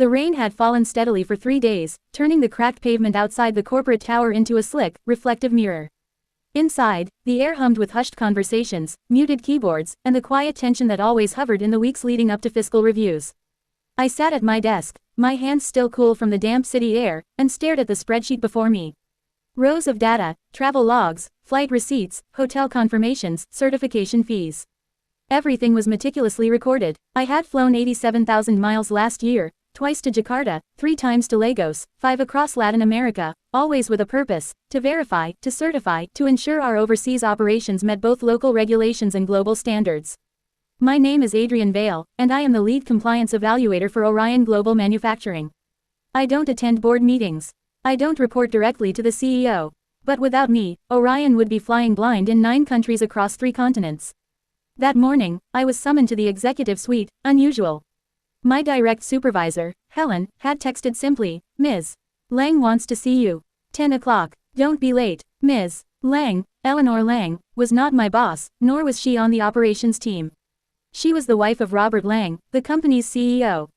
The rain had fallen steadily for 3 days, turning the cracked pavement outside the corporate tower into a slick, reflective mirror. Inside, the air hummed with hushed conversations, muted keyboards, and the quiet tension that always hovered in the weeks leading up to fiscal reviews. I sat at my desk, my hands still cool from the damp city air, and stared at the spreadsheet before me. Rows of data, travel logs, flight receipts, hotel confirmations, certification fees. Everything was meticulously recorded. I had flown 87,000 miles last year, twice to Jakarta, 3 times to Lagos, 5 across Latin America, always with a purpose: to verify, to certify, to ensure our overseas operations met both local regulations and global standards. My name is Adrian Vale, and I am the lead compliance evaluator for Orion Global Manufacturing. I don't attend board meetings. I don't report directly to the CEO. But without me, Orion would be flying blind in 9 countries across 3 continents. That morning, I was summoned to the executive suite. Unusual. My direct supervisor, Helen, had texted simply, "Ms. Lang wants to see you. 10 o'clock. Don't be late." Ms. Lang, Eleanor Lang, was not my boss, nor was she on the operations team. She was the wife of Robert Lang, the company's CEO.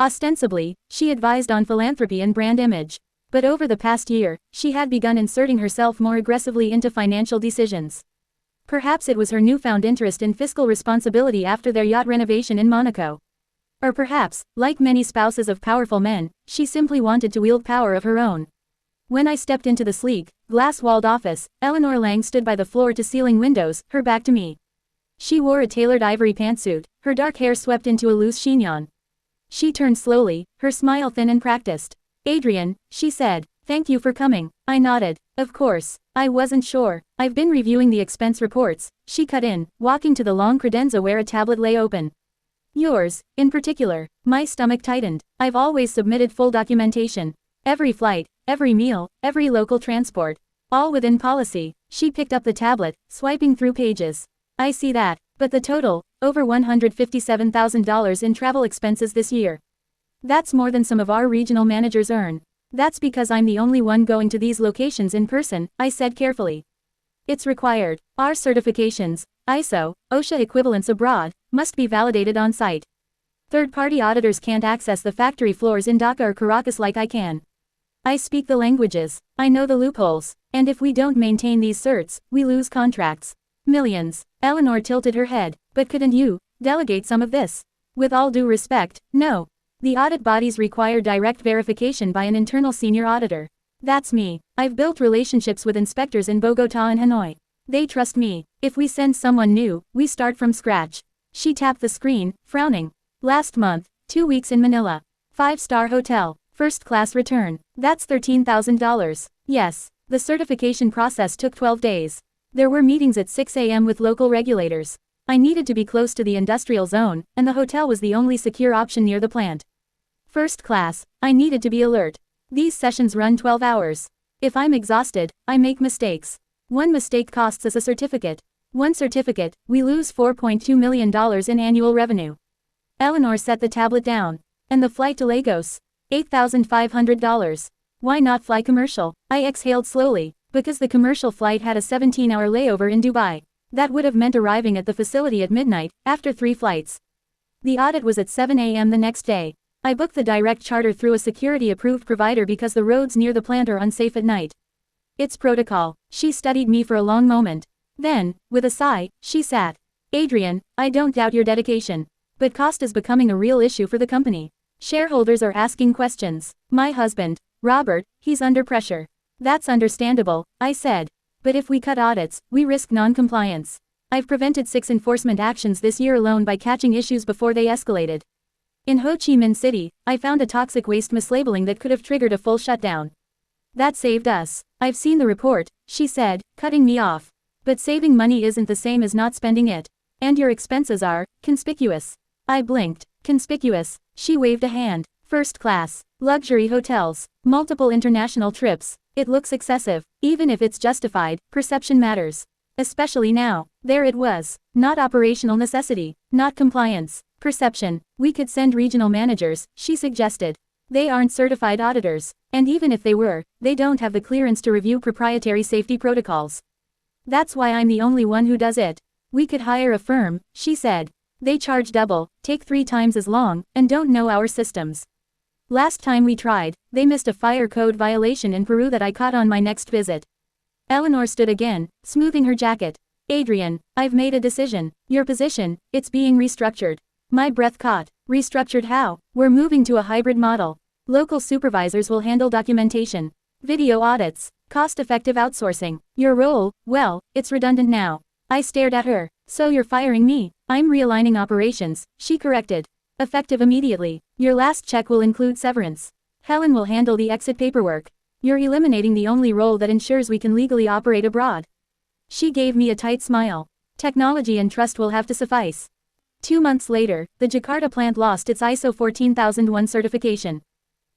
Ostensibly, she advised on philanthropy and brand image. But over the past year, she had begun inserting herself more aggressively into financial decisions. Perhaps it was her newfound interest in fiscal responsibility after their yacht renovation in Monaco. Or perhaps, like many spouses of powerful men, she simply wanted to wield power of her own. When I stepped into the sleek, glass-walled office, Eleanor Lang stood by the floor-to-ceiling windows, her back to me. She wore a tailored ivory pantsuit, her dark hair swept into a loose chignon. She turned slowly, her smile thin and practiced. "Adrian," she said, "thank you for coming." I nodded. "Of course. I wasn't sure. I've been reviewing the expense reports," she cut in, walking to the long credenza where a tablet lay open. "Yours, in particular." My stomach tightened. I've always submitted full documentation. Every flight, every meal, every local transport. All within policy. She picked up the tablet, swiping through pages. "I see that. But the total, over $157,000 in travel expenses this year. That's more than some of our regional managers earn." "That's because I'm the only one going to these locations in person," I said carefully. "It's required. Our certifications, ISO, OSHA equivalents abroad, must be validated on site. Third-party auditors can't access the factory floors in Dhaka or Caracas like I can. I speak the languages. I know the loopholes. And if we don't maintain these certs, we lose contracts. Millions." Eleanor tilted her head. "But couldn't you delegate some of this?" "With all due respect, no. The audit bodies require direct verification by an internal senior auditor. That's me. I've built relationships with inspectors in Bogotá and Hanoi. They trust me. If we send someone new, we start from scratch." She tapped the screen, frowning. "Last month, 2 weeks in Manila. 5-star hotel, first-class return. That's $13,000. Yes. The certification process took 12 days. There were meetings at 6 a.m. with local regulators. I needed to be close to the industrial zone, and the hotel was the only secure option near the plant. First class, I needed to be alert. These sessions run 12 hours. If I'm exhausted, I make mistakes. One mistake costs us a certificate. One certificate, we lose $4.2 million in annual revenue." Eleanor set the tablet down. "And the flight to Lagos? $8,500. Why not fly commercial?" I exhaled slowly, because the commercial flight had a 17-hour layover in Dubai. That would have meant arriving at the facility at midnight, after 3 flights. The audit was at 7 a.m. the next day. I booked the direct charter through a security-approved provider because the roads near the plant are unsafe at night. "It's protocol." She studied me for a long moment. Then, with a sigh, she sat. "Adrian, I don't doubt your dedication. But cost is becoming a real issue for the company. Shareholders are asking questions. My husband, Robert, he's under pressure." "That's understandable," I said. "But if we cut audits, we risk non-compliance. I've prevented 6 enforcement actions this year alone by catching issues before they escalated. In Ho Chi Minh City, I found a toxic waste mislabeling that could have triggered a full shutdown. That saved us." "I've seen the report," she said, cutting me off. "But saving money isn't the same as not spending it. And your expenses are conspicuous." I blinked. "Conspicuous?" She waved a hand. "First class, luxury hotels, multiple international trips. It looks excessive. Even if it's justified, perception matters. Especially now." There it was. Not operational necessity. Not compliance. Perception. "We could send regional managers," she suggested. "They aren't certified auditors. And even if they were, they don't have the clearance to review proprietary safety protocols. That's why I'm the only one who does it." "We could hire a firm," she said. "They charge double, take 3 times as long, and don't know our systems." Last time we tried, they missed a fire code violation in Peru that I caught on my next visit. Eleanor stood again, smoothing her jacket. Adrian, I've made a decision. Your position, it's being restructured. My breath caught. Restructured how? We're moving to a hybrid model. Local supervisors will handle documentation, video audits, cost-effective outsourcing. Your role, well, it's redundant now. I stared at her. So you're firing me? I'm realigning operations, she corrected. Effective immediately. Your last check will include severance. Helen will handle the exit paperwork. You're eliminating the only role that ensures we can legally operate abroad. She gave me a tight smile. Technology and trust will have to suffice. 2 months later, the Jakarta plant lost its ISO 14001 certification.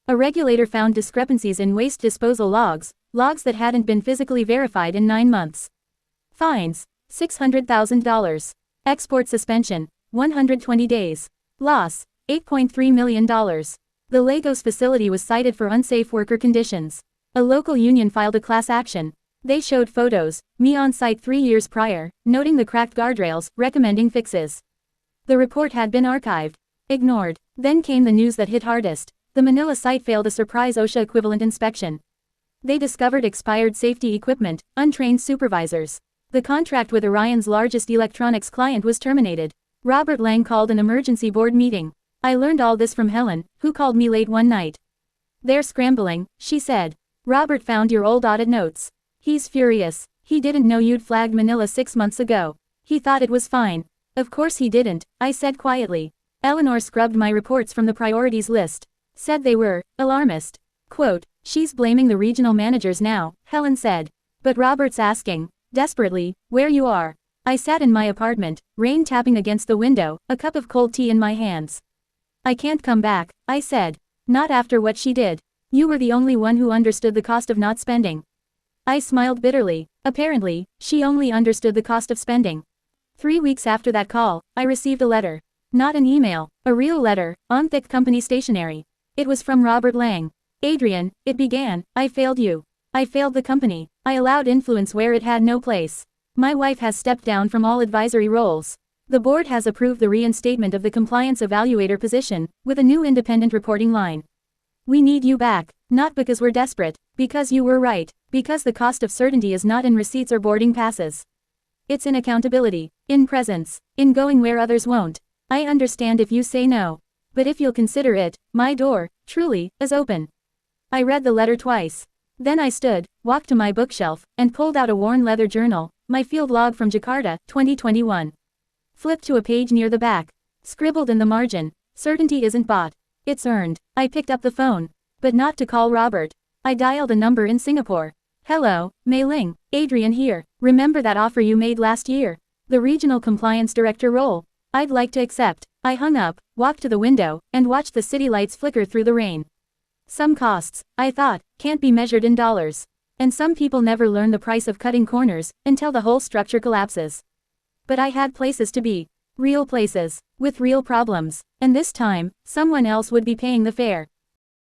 A regulator found discrepancies in waste disposal logs that hadn't been physically verified in 9 months. Fines, $600,000. Export suspension, 120 days. Loss, $8.3 million. The Lagos facility was cited for unsafe worker conditions. A local union filed a class action. They showed photos, me on site 3 years prior, noting the cracked guardrails, recommending fixes. The report had been archived. Ignored. Then came the news that hit hardest. The Manila site failed a surprise OSHA equivalent inspection. They discovered expired safety equipment, untrained supervisors. The contract with Orion's largest electronics client was terminated. Robert Lang called an emergency board meeting. I learned all this from Helen, who called me late one night. They're scrambling, she said. Robert found your old audit notes. He's furious. He didn't know you'd flagged Manila 6 months ago. He thought it was fine. Of course he didn't, I said quietly. Eleanor scrubbed my reports from the priorities list. Said they were alarmist. Quote, she's blaming the regional managers now, Helen said. But Robert's asking, desperately, where you are. I sat in my apartment, rain tapping against the window, a cup of cold tea in my hands. I can't come back, I said. Not after what she did. You were the only one who understood the cost of not spending. I smiled bitterly. Apparently, she only understood the cost of spending. 3 weeks after that call, I received a letter. Not an email, a real letter, on thick company stationery. It was from Robert Lang. Adrian, it began, I failed you. I failed the company. I allowed influence where it had no place. My wife has stepped down from all advisory roles. The board has approved the reinstatement of the compliance evaluator position, with a new independent reporting line. We need you back, not because we're desperate, because you were right, because the cost of certainty is not in receipts or boarding passes. It's in accountability, in presence, in going where others won't. I understand if you say no. But if you'll consider it, my door, truly, is open. I read the letter twice. Then I stood, walked to my bookshelf, and pulled out a worn leather journal, my field log from Jakarta, 2021. Flipped to a page near the back. Scribbled in the margin, certainty isn't bought. It's earned. I picked up the phone. But not to call Robert. I dialed a number in Singapore. Hello, Mei Ling, Adrian here. Remember that offer you made last year? The regional compliance director role. I'd like to accept. I hung up, walked to the window, and watched the city lights flicker through the rain. Some costs, I thought, can't be measured in dollars. And some people never learn the price of cutting corners, until the whole structure collapses. But I had places to be. Real places, with real problems. And this time, someone else would be paying the fare.